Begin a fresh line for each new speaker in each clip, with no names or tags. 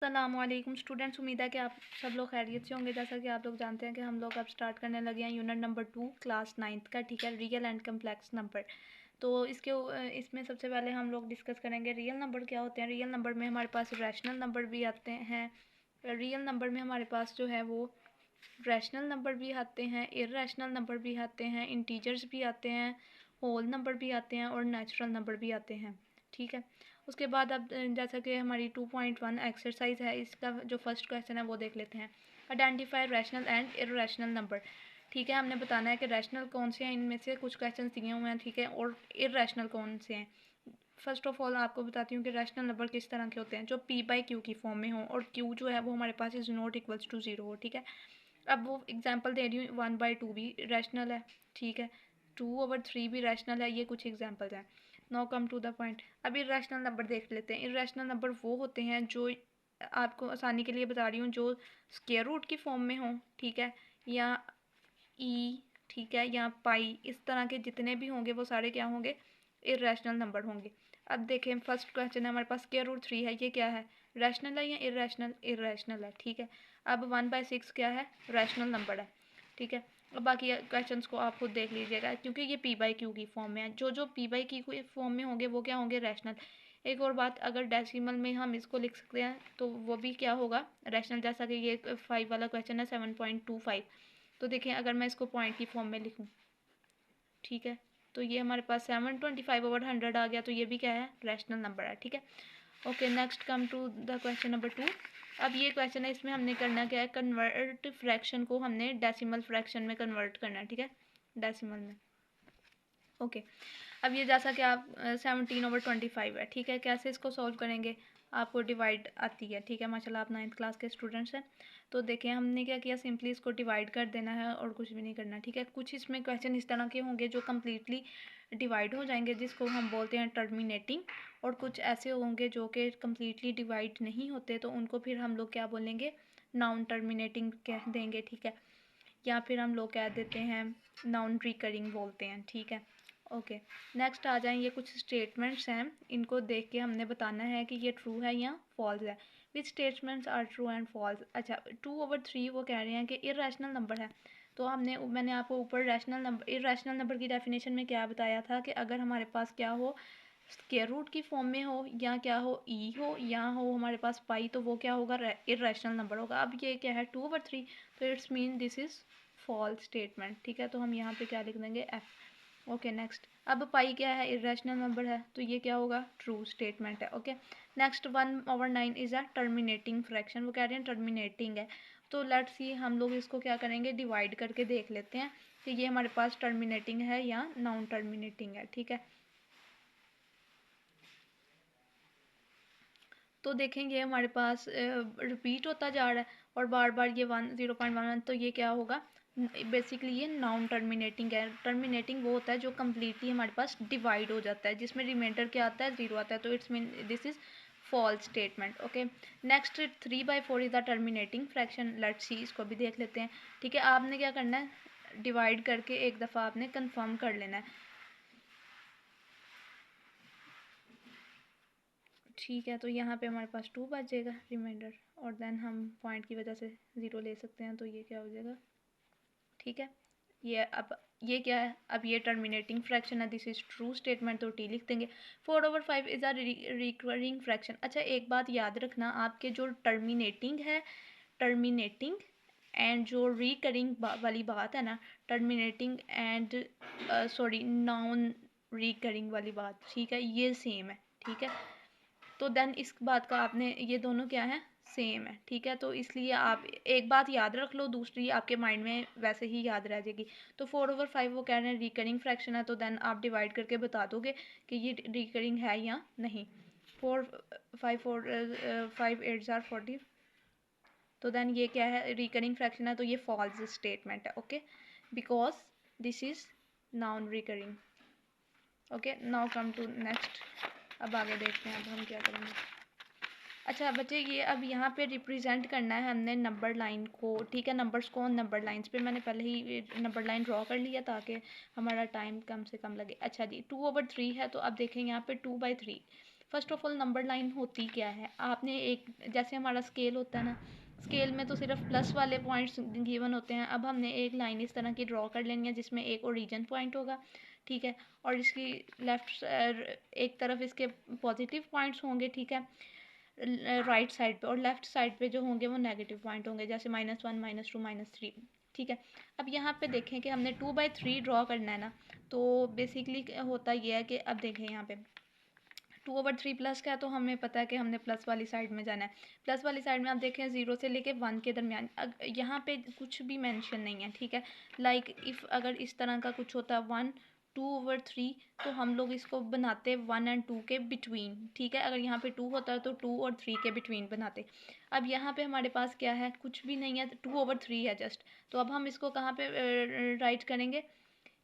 अस्सलामुअलैकुम स्टूडेंट्स, उम्मीद है कि आप सब लोग खैरियत से होंगे। जैसा कि आप लोग जानते हैं कि हम लोग अब स्टार्ट करने लगे हैं यूनिट नंबर 2 क्लास 9th का, ठीक है, रियल एंड कम्प्लेक्स नंबर। तो इसमें सबसे पहले हम लोग डिस्कस करेंगे रियल नंबर क्या होते हैं। रियल नंबर में हमारे पास रैशनल नंबर भी आते हैं। रियल नंबर में हमारे पास जो है वो रैशनल नंबर भी आते हैं, इर्रेशनल नंबर भी आते हैं, इंटीजर्स भी आते हैं, होल नंबर भी आते हैं और नेचुरल नंबर भी आते हैं, ठीक है। उसके बाद अब जैसा कि हमारी 2.1 एक्सरसाइज है, इसका जो फर्स्ट क्वेश्चन है वो देख लेते हैं। Identify rational and irrational number, ठीक है। हमने बताना है कि रैशनल कौन से हैं, इनमें से कुछ क्वेश्चन दिए हुए हैं, ठीक है, और इर्रेशनल कौन से हैं। फर्स्ट ऑफ ऑल आपको बताती हूँ कि रैशनल नंबर किस तरह के होते हैं, जो p बाई क्यू की फॉर्म में हो और q जो है वो हमारे पास इज़ नॉट इक्वल्स टू 0 हो, ठीक है। अब वो एग्जांपल दे रही हूँ, 1/2 भी रैशनल है, ठीक है, 2/3 भी रैशनल है, ये कुछ एग्जांपल्स हैं। Now come to the point. अब इर्रेशनल नंबर देख लेते हैं। इर्रेशनल नंबर वो होते हैं जो, आपको आसानी के लिए बता रही हूँ, जो स्क्वायर रूट की फॉर्म में हो, ठीक है, या ई, ठीक है, या पाई, इस तरह के जितने भी होंगे वो सारे क्या होंगे, इर्रेशनल नंबर होंगे। अब देखें, फर्स्ट क्वेश्चन है हमारे पास, स्क्वायर रूट 3 है, ये क्या है, रैशनल है या इर्रेशनल, इर्रेशनल है, ठीक है। अब 1/6 क्या है, रैशनल नंबर है, ठीक है। अब बाकी क्वेश्चंस को आप खुद देख लीजिएगा, क्योंकि ये p बाई क्यू की फॉर्म में है। जो p बाई क्यू की फॉर्म में होंगे वो क्या होंगे, रैशनल। एक और बात, अगर डेसिमल में हम इसको लिख सकते हैं तो वो भी क्या होगा, रैशनल। जैसा कि ये 5 वाला क्वेश्चन है, 7.25। तो देखें, अगर मैं इसको पॉइंट की फॉर्म में लिखूँ, ठीक है, तो ये हमारे पास 725/100 आ गया, तो ये भी क्या है, रैशनल नंबर है, ठीक है। Okay, next come to the question number 2। अब ये क्वेश्चन है, इसमें हमने करना क्या है, कन्वर्ट फ्रैक्शन को हमने डेसिमल फ्रैक्शन में कन्वर्ट करना है, ठीक है, डेसिमल में। ओके, अब ये जैसा कि आप 17/25 है, ठीक है, कैसे इसको सॉल्व करेंगे, आपको डिवाइड आती है, ठीक है, माशाल्लाह आप 9th क्लास के स्टूडेंट्स हैं। तो देखें, हमने क्या किया, सिंपली इसको डिवाइड कर देना है और कुछ भी नहीं करना, ठीक है। कुछ इसमें क्वेश्चन इस तरह के होंगे जो कम्प्लीटली डिवाइड हो जाएंगे, जिसको हम बोलते हैं टर्मिनेटिंग, और कुछ ऐसे होंगे जो कि कम्प्लीटली डिवाइड नहीं होते, तो उनको फिर हम लोग क्या बोलेंगे, नॉन टर्मिनेटिंग कह देंगे, ठीक है, या फिर हम लोग कह देते हैं नॉन रिकरिंग बोलते हैं, ठीक है। ओके, नेक्स्ट आ जाएं, ये कुछ स्टेटमेंट्स हैं, इनको देख के हमने बताना है कि ये ट्रू है या फॉल्स है। Which statements are true and false. अच्छा, 2/3 वो कह रहे हैं कि इरेशनल नंबर है, तो मैंने आपको ऊपर रैशनल नंबर, इरेशनल नंबर की डेफिनेशन में क्या बताया था कि अगर हमारे पास क्या हो, स्क्वायर रूट की फॉर्म में हो, या क्या हो, ई हो, या हो हमारे पास पाई, तो वो क्या होगा, इरेशनल नंबर होगा। अब ये क्या है, 2/3, तो it's mean this is false statement, ठीक है, तो हम यहाँ पे क्या लिख देंगे, एफ। Okay, next. अब पाई क्या है, इरेशनल नंबर है, तो ये क्या होगा, ट्रू स्टेटमेंट है। Okay, next, 1/9 is a terminating fraction, वो कह रहे हैं टर्मिनेटिंग है। तो लेट्स सी, हम लोग इसको क्या करेंगे, डिवाइड करके देख लेते हैं कि ये हमारे पास टर्मिनेटिंग है या नॉन टर्मिनेटिंग है, ठीक है। तो देखेंगे हमारे पास रिपीट होता जा रहा है और बार बार ये 0.11, तो ये क्या होगा, बेसिकली ये नॉन टर्मिनेटिंग है। टर्मिनेटिंग वो होता है जो कम्प्लीटली हमारे पास डिवाइड हो जाता है, जिसमें रिमाइंडर क्या आता है, 0 आता है, तो it's mean this is false statement. Okay, next, 3/4 is the terminating fraction. Let's see, इसको भी देख लेते हैं, ठीक है। आपने क्या करना है, डिवाइड करके एक दफ़ा आपने कंफर्म कर लेना है, ठीक है। तो यहाँ पे हमारे पास 2 बचेगा रिमाइंडर, और देन हम पॉइंट की वजह से 0 ले सकते हैं, तो ये क्या हो जाएगा, ठीक है। ये अब ये क्या है, अब ये टर्मिनेटिंग फ्रैक्शन है, दिस इज ट्रू स्टेटमेंट, तो टी लिख देंगे। 4/5 इज अ रिकरिंग फ्रैक्शन। अच्छा, एक बात याद रखना, आपके जो टर्मिनेटिंग है, टर्मिनेटिंग एंड जो रिकरिंग वाली बात है ना, terminating and sorry non recurring वाली बात, ठीक है, ये सेम है, ठीक है। तो देन इस बात का आपने, ये दोनों क्या है, सेम है, ठीक है। तो इसलिए आप एक बात याद रख लो, दूसरी आपके माइंड में वैसे ही याद रह जाएगी। तो 4/5 वो कह रहे हैं रिकरिंग फ्रैक्शन है, तो देन आप डिवाइड करके बता दोगे कि ये रिकरिंग है या नहीं। 5 8 तो देन ये क्या है, रिकरिंग फ्रैक्शन है, तो ये फॉल्स स्टेटमेंट है। Okay, because this is non recurring. Okay, now come to next. अब आगे देखते हैं, अब हम क्या करेंगे। अच्छा बच्चे, ये अब यहाँ पे रिप्रेजेंट करना है हमने नंबर लाइन को, ठीक है, नंबर्स को नंबर लाइंस पे मैंने पहले ही नंबर लाइन ड्रॉ कर लिया ताकि हमारा टाइम कम से कम लगे। अच्छा जी, 2/3 है, तो अब देखें यहाँ पे 2/3, first of all number line होती क्या है, आपने एक जैसे हमारा स्केल होता है ना, स्केल में तो सिर्फ प्लस वाले पॉइंट्स गिवन होते हैं। अब हमने एक लाइन इस तरह की ड्रॉ कर लेनी है जिसमें एक ओरिजिन पॉइंट होगा, ठीक है, और इसकी लेफ्ट एक तरफ इसके पॉजिटिव पॉइंट्स होंगे, ठीक है, राइट साइड पे, और लेफ्ट साइड पे जो होंगे वो नेगेटिव पॉइंट होंगे, जैसे -1 -2 -3, ठीक है। अब यहाँ पे देखें कि हमने 2/3 ड्रॉ करना है ना, तो बेसिकली होता ये है कि अब देखें यहाँ पे 2/3 प्लस का है, तो हमें पता है कि हमने प्लस वाली साइड में जाना है। प्लस वाली साइड में आप देखें 0 से लेके 1 के दरमियान, यहाँ पे कुछ भी मेंशन नहीं है, ठीक है। लाइक इफ़ अगर इस तरह का कुछ होता है 1 2/3, तो हम लोग इसको बनाते 1 और 2 के बिटवीन, ठीक है। अगर यहाँ पे 2 होता है तो 2 और 3 के बिटवीन बनाते। अब यहाँ पे हमारे पास क्या है, कुछ भी नहीं है, 2/3 है जस्ट। तो अब हम इसको कहाँ पे राइट करेंगे,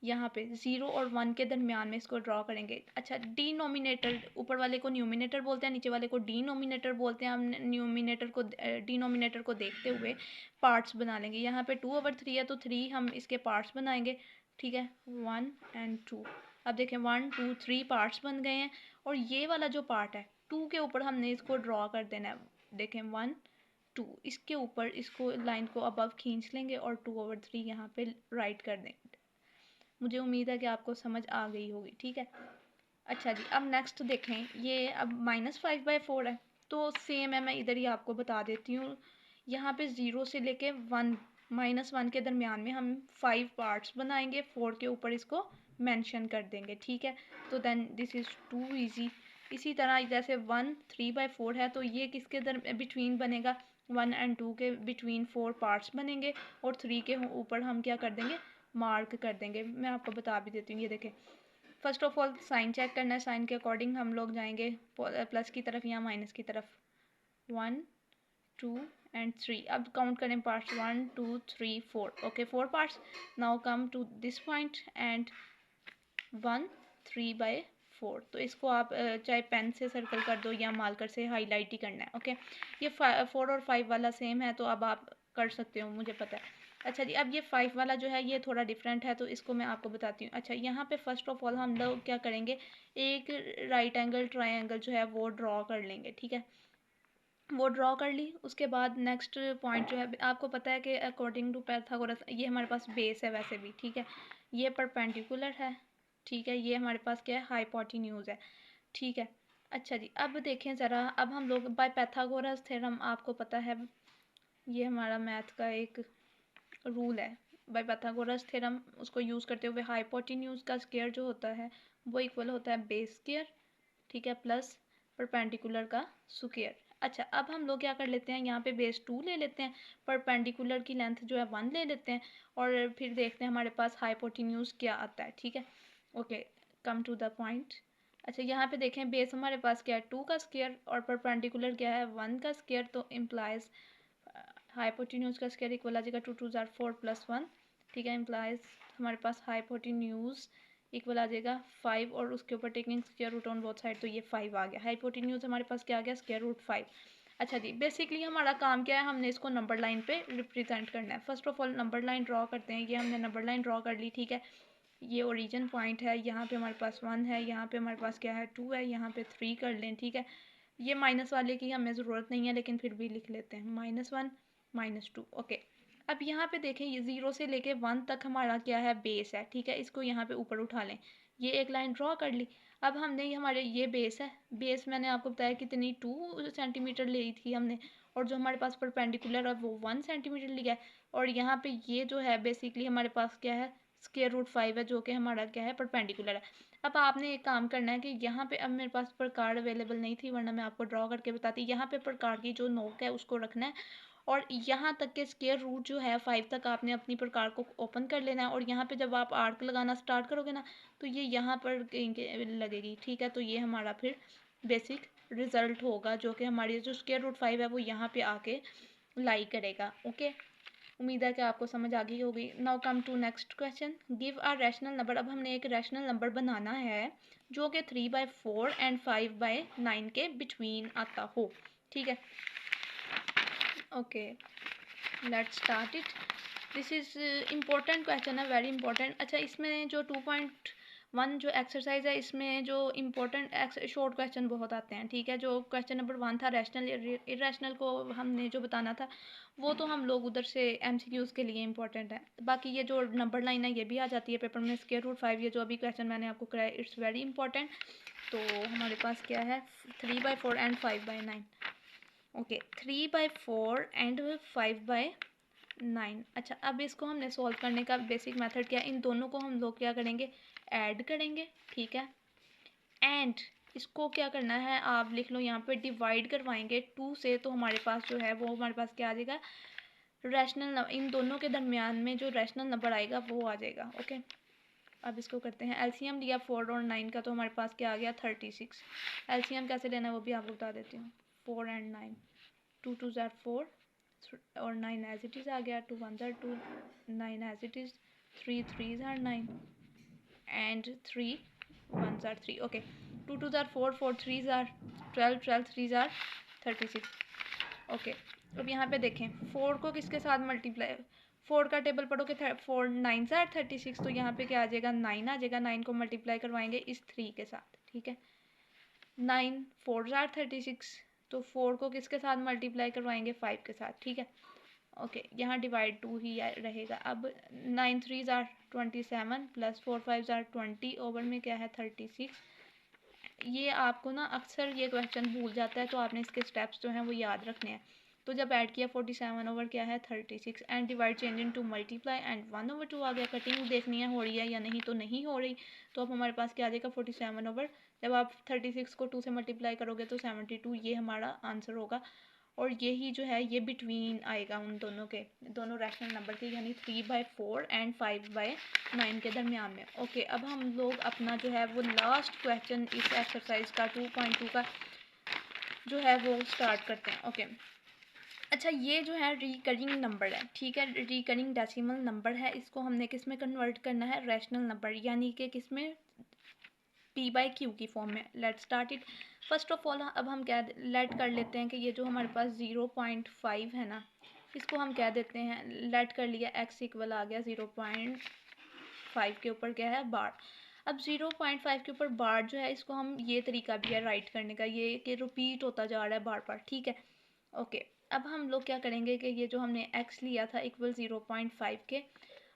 यहाँ पे 0 और 1 के दरमियान में इसको ड्रॉ करेंगे। अच्छा, डिनोमिनेटर, ऊपर वाले को न्यूमिनेटर बोलते हैं, नीचे वाले को डिनोमिनेटर बोलते हैं। हम न्यूमिनेटर को डिनोमिनेटर को देखते हुए पार्ट्स बना लेंगे। यहाँ पे 2/3 है तो 3 हम इसके पार्ट्स बनाएंगे, ठीक है, 1 और 2। अब देखें 1 2 3 पार्ट्स बन गए हैं, और ये वाला जो पार्ट है 2 के ऊपर हमने इसको ड्रॉ कर देना है। देखें 1 2, इसके ऊपर इसको लाइन को अबव खींच लेंगे और 2/3 यहाँ पे राइट कर देंगे। मुझे उम्मीद है कि आपको समझ आ गई होगी, ठीक है। अच्छा जी, अब नेक्स्ट देखें, ये अब -5/4 है, तो सेम है, मैं इधर ही आपको बता देती हूँ। यहाँ पे 0 से लेके 1 -1 के दरमियान में हम 5 पार्ट्स बनाएंगे, 4 के ऊपर इसको मेंशन कर देंगे, ठीक है। तो then this is too easy. इसी तरह जैसे 1 3/4 है, तो ये किसके बिटवीन बनेगा, 1 और 2 के बिटवीन 4 पार्ट्स बनेंगे, और 3 के ऊपर हम क्या कर देंगे, मार्क कर देंगे। मैं आपको बता भी देती हूँ, ये देखें, first of all sign check करना है, साइन के अकॉर्डिंग हम लोग जाएंगे प्लस की तरफ या माइनस की तरफ। 1 2 और 3, अब काउंट करें parts, 1 2 3 4, okay 4 parts. Now come to this point and 1 3/4, तो इसको आप चाहे पेन से सर्कल कर दो या मार्कर से हाईलाइट ही करना है, ओके। ये 4 और 5 वाला सेम है, तो अब आप कर सकते हो, मुझे पता है। अच्छा जी, अब ये 5 वाला जो है ये थोड़ा डिफरेंट है, तो इसको मैं आपको बताती हूँ। अच्छा, यहाँ पे फर्स्ट ऑफ ऑल हम लोग क्या करेंगे, एक राइट एंगल ट्रायंगल जो है वो ड्रॉ कर लेंगे, ठीक है। वो ड्रॉ कर ली, उसके बाद नेक्स्ट पॉइंट जो है, आपको पता है कि अकॉर्डिंग टू पाइथागोरस ये हमारे पास बेस है वैसे भी, ठीक है। ये परपेंडिकुलर है, ठीक है, ये हमारे पास क्या है, हाइपोटेन्यूज है, ठीक है। अच्छा जी, अब देखें ज़रा, अब हम लोग बाय पाइथागोरस थ्योरम, आपको पता है ये हमारा मैथ का एक रूल है। बाय पाइथागोरस थ्योरम उसको यूज़ करते हुए हाइपोटेन्यूज का स्क्वायर जो होता है वो इक्वल होता है बेस स्क्वायर, ठीक है, प्लस परपेंडिकुलर का स्क्वायर। अच्छा, अब हम लोग क्या कर लेते हैं, यहाँ पे बेस 2 ले लेते हैं, परपेंडिकुलर की लेंथ जो है 1 ले लेते हैं, और फिर देखते हैं हमारे पास हाइपोटेन्यूज क्या आता है, ठीक है। Okay, come to the point. अच्छा, यहाँ पे देखें बेस हमारे पास क्या है, 2 का स्क्वायर, और परपेंडिकुलर क्या है, 1 का स्क्वायर, तो इम्प्लाइज हाइपोटेन्यूज का स्क्वायर इक्वल आ जाएगा 2 2 जार 4 +1, ठीक है, इम्प्लाइज हमारे पास हाइपोटेन्यूज इक्वल आ जाएगा 5, और उसके ऊपर taking square root on both side, तो ये 5 आ गया। हाइपोटेन्यूज हमारे पास क्या आ गया, स्क्वायर रूट 5। अच्छा जी, बेसिकली हमारा काम क्या है, हमने इसको नंबर लाइन पे रिप्रेजेंट करना है। First of all number line draw करते हैं, ये हमने नंबर लाइन ड्रॉ कर ली, ठीक है। ये ओरिजिन पॉइंट है, यहाँ पे हमारे पास 1 है, यहाँ पे हमारे पास क्या है 2 है, यहाँ पे 3 कर लें, ठीक है। ये माइनस वाले की हमें ज़रूरत नहीं है, लेकिन फिर भी लिख लेते हैं, -1 -2, ओके। अब यहाँ पे देखें, ये 0 से लेके 1 तक हमारा क्या है, बेस है, ठीक है। इसको यहाँ पे ऊपर उठा लें, ये एक लाइन ड्रॉ कर ली। अब हमने हमारे ये बेस है, बेस मैंने आपको बताया कितनी 2 सेंटीमीटर ली थी हमने, और जो हमारे पास परपेंडिकुलर है वो 1 सेंटीमीटर लिया है, और यहाँ पे ये जो है बेसिकली हमारे पास क्या है, स्क्वायर रूट 5 है, जो कि हमारा क्या है, परपेंडिकुलर है। अब आपने एक काम करना है कि यहाँ पे, अब मेरे पास प्रकार अवेलेबल नहीं थी वरना मैं आपको ड्रॉ करके बताती, यहाँ पे प्रकार की जो नोक है उसको रखना है, और यहाँ तक के स्क्वायर रूट जो है 5 तक आपने अपनी प्रकार को ओपन कर लेना है, और यहाँ पे जब आप आर्क लगाना स्टार्ट करोगे ना, तो ये यहाँ पर लगेगी, ठीक है। तो ये हमारा फिर बेसिक रिजल्ट होगा, जो कि हमारी जो स्क्वायर रूट 5 है वो यहाँ पे आके लाई करेगा, ओके। उम्मीद है कि आपको समझ आ गई होगी। Now come to next question, give a rational number. अब हमने एक रैशनल नंबर बनाना है जो कि 3/4 एंड 5/9 के बिटवीन आता हो, ठीक है। Okay, let's start it. This is important question है, वेरी इंपॉर्टेंट। अच्छा, इसमें जो 2 पॉइंट वन जो एक्सरसाइज है इसमें जो इम्पोर्टेंट शॉर्ट क्वेश्चन बहुत आते हैं, ठीक है। जो क्वेश्चन नंबर 1 था रैशनल इरेशनल को हमने जो बताना था वो तो हम लोग उधर से एमसीक्यूज़ के लिए इम्पोर्टेंट है। बाकी ये जो नंबर लाइन है ये भी आ जाती है पेपर में, स्क्वायर रूट 5 ये जो अभी क्वेश्चन मैंने आपको कराया इट्स वेरी इंपॉर्टेंट। तो हमारे पास क्या है 3/4 एंड 5/9। Okay 3/4 and 5/9। अच्छा अब इसको हमने सॉल्व करने का बेसिक मेथड क्या है, इन दोनों को हम लोग क्या करेंगे ऐड करेंगे, ठीक है। एंड इसको क्या करना है आप लिख लो यहाँ पे डिवाइड करवाएंगे 2 से, तो हमारे पास जो है वो हमारे पास क्या आ जाएगा रैशनल, इन दोनों के दरमियान में जो रैशनल नंबर आएगा वो आ जाएगा। ओके अब इसको करते हैं एलसीएम लिया 4 और 9 का, तो हमारे पास क्या आ गया 36। एलसीएम कैसे लेना है वो भी आपको बता देती हूँ। 4 एंड 9, 2 2 ज़ार 4 और 9 एज इट इज़ आ गया, 2 1 ज़ार 2, 9 एज इट इज़, 3 3 ज़ार 9 एंड 3 1 ज़ार 3। ओके 2 2 ज़ार 4, 4 3 ज़ार 12, 12 3 ज़ार 36। ओके अब यहाँ पे देखें 4 को किसके साथ मल्टीप्लाई, 4 का टेबल पढ़ोगे 4 9 ज़ार 36, तो यहाँ पे क्या आ जाएगा 9 आ जाएगा। 9 को मल्टीप्लाई करवाएंगे इस 3 के साथ, ठीक है। 9 4 ज़ार 36, तो 4 को किसके साथ मल्टीप्लाई करवाएंगे 5 के साथ, ठीक है। ओके यहाँ डिवाइड 2 ही रहेगा। अब 9 3 ज़ार 27 प्लस 4 5 ज़ार 20 ओवर में क्या है 36। ये आपको ना अक्सर ये क्वेश्चन भूल जाता है, तो आपने इसके स्टेप्स जो हैं वो याद रखने हैं। तो जब ऐड किया 47 ओवर क्या है 36 and divide change in to multiply and 1/2 आ गया। कटिंग देखनी है हो रही है या नहीं, तो नहीं हो रही, तो अब हमारे पास क्या आ जाएगा 47 ओवर, जब आप 36 को 2 से मल्टीप्लाई करोगे तो 72, ये हमारा आंसर होगा। और यही जो है ये बिटवीन आएगा उन दोनों के, दोनों रैशनल नंबर के, यानी 3/4 एंड 5/9 के दरमियान में। ओके अब हम लोग अपना जो है वो लास्ट क्वेश्चन इस एक्सरसाइज का 2.2 का जो है वो स्टार्ट करते हैं। ओके अच्छा ये जो है रिकरिंग नंबर है, ठीक है, रिकरिंग डेसिमल नंबर है, इसको हमने किस में कन्वर्ट करना है रैशनल नंबर, यानी कि किस में p/q की फॉर्म में। Let start it. First of all अब हम क्या लेट कर लेते हैं कि ये जो हमारे पास 0.5 है ना, इसको हम क्या देते हैं लेट कर लिया x इक्वल आ गया 0.5 के ऊपर क्या है बार। अब 0.5 के ऊपर बार जो है इसको हम ये तरीका भी है राइट करने का, ये कि रिपीट होता जा रहा है बार बार, ठीक है। ओके अब हम लोग क्या करेंगे कि ये जो हमने x लिया था इक्वल 0.5 के।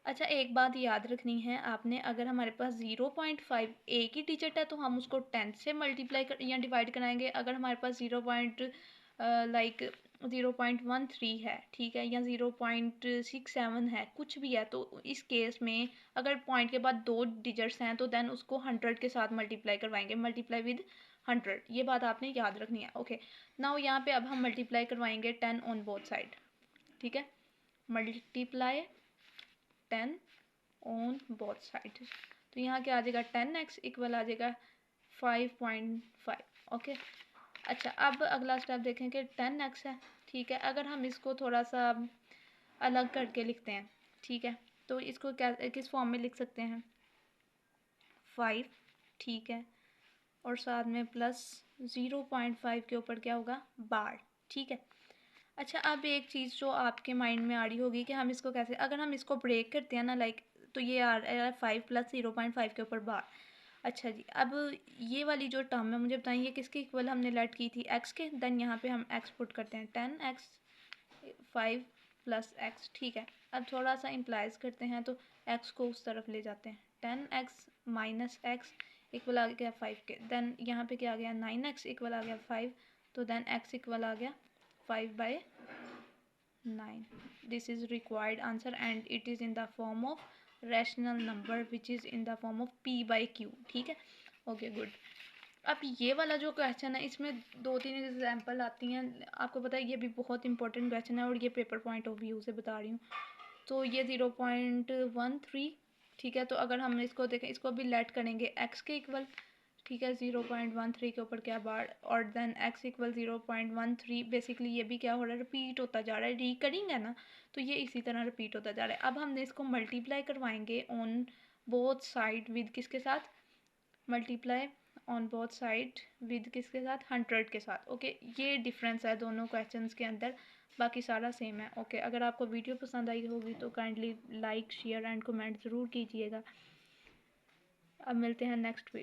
अच्छा एक बात याद रखनी है आपने, अगर हमारे पास 0.5 एक ही डिजिट है तो हम उसको 10 से मल्टीप्लाई कर या डिवाइड कराएंगे। अगर हमारे पास 0.13 है, ठीक है, या 0.67 है, कुछ भी है, तो इस केस में अगर पॉइंट के बाद 2 डिजिट्स हैं तो देन उसको 100 के साथ मल्टीप्लाई करवाएंगे, मल्टीप्लाई विद 100, ये बात आपने याद रखनी है। ओके नाउ यहाँ पे अब हम मल्टीप्लाई करवाएंगे 10 ऑन बोथ साइड, ठीक है, मल्टीप्लाई 10 ऑन बोथ साइड। तो यहाँ क्या आ जाएगा 10x इक्वल आ जाएगा 5.5। ओके अच्छा अब अगला स्टेप देखें कि 10x है, ठीक है, अगर हम इसको थोड़ा सा अलग करके लिखते हैं, ठीक है, तो इसको क्या किस फॉर्म में लिख सकते हैं 5, ठीक है, और साथ में प्लस 0.5 के ऊपर क्या होगा बार, ठीक है। अच्छा अब एक चीज़ जो आपके माइंड में आ रही होगी कि हम इसको कैसे, अगर हम इसको ब्रेक करते हैं ना लाइक, तो ये आ रहा है 5 प्लस 0.5 के ऊपर बार। अच्छा जी अब ये वाली जो टर्म है मुझे बताइए ये किसके इक्वल हमने लेट की थी x के, देन यहाँ पे हम x पुट करते हैं 10x 5 प्लस x, ठीक है। अब थोड़ा सा इम्प्लाइज करते हैं तो x को उस तरफ ले जाते हैं, 10x माइनस x इक्वल आ गया 5 के, देन यहाँ पे क्या आ गया 9x इक्वल आ गया 5, तो देन x इक्वल आ गया 5/9। This is required answer and it is in the form of rational number which is in the form of p/q, ठीक है। Okay good. अब ये वाला जो क्वेश्चन है इसमें 2-3 एग्जांपल आती हैं, आपको पता है ये भी बहुत इंपॉर्टेंट क्वेश्चन है और ये पेपर पॉइंट ऑफ व्यू से बता रही हूँ। तो ये 0.13, ठीक है, तो अगर हम इसको देखें इसको भी लेट करेंगे x के इक्वल, ठीक है, 0.13 के ऊपर क्या बार, और देन x इक्वल 0.13, बेसिकली ये भी क्या हो रहा है रिपीट होता जा रहा है, रिकरिंग है ना, तो ये इसी तरह रिपीट होता जा रहा है। अब हमने इसको मल्टीप्लाई करवाएंगे ऑन बोथ साइड विद किसके साथ, multiply on both side with किसके साथ 100 के साथ। ओके ये डिफरेंस है दोनों क्वेश्चंस के अंदर, बाकी सारा सेम है। ओके अगर आपको वीडियो पसंद आई होगी तो kindly like share and comment ज़रूर कीजिएगा। अब मिलते हैं नेक्स्ट वीडियो।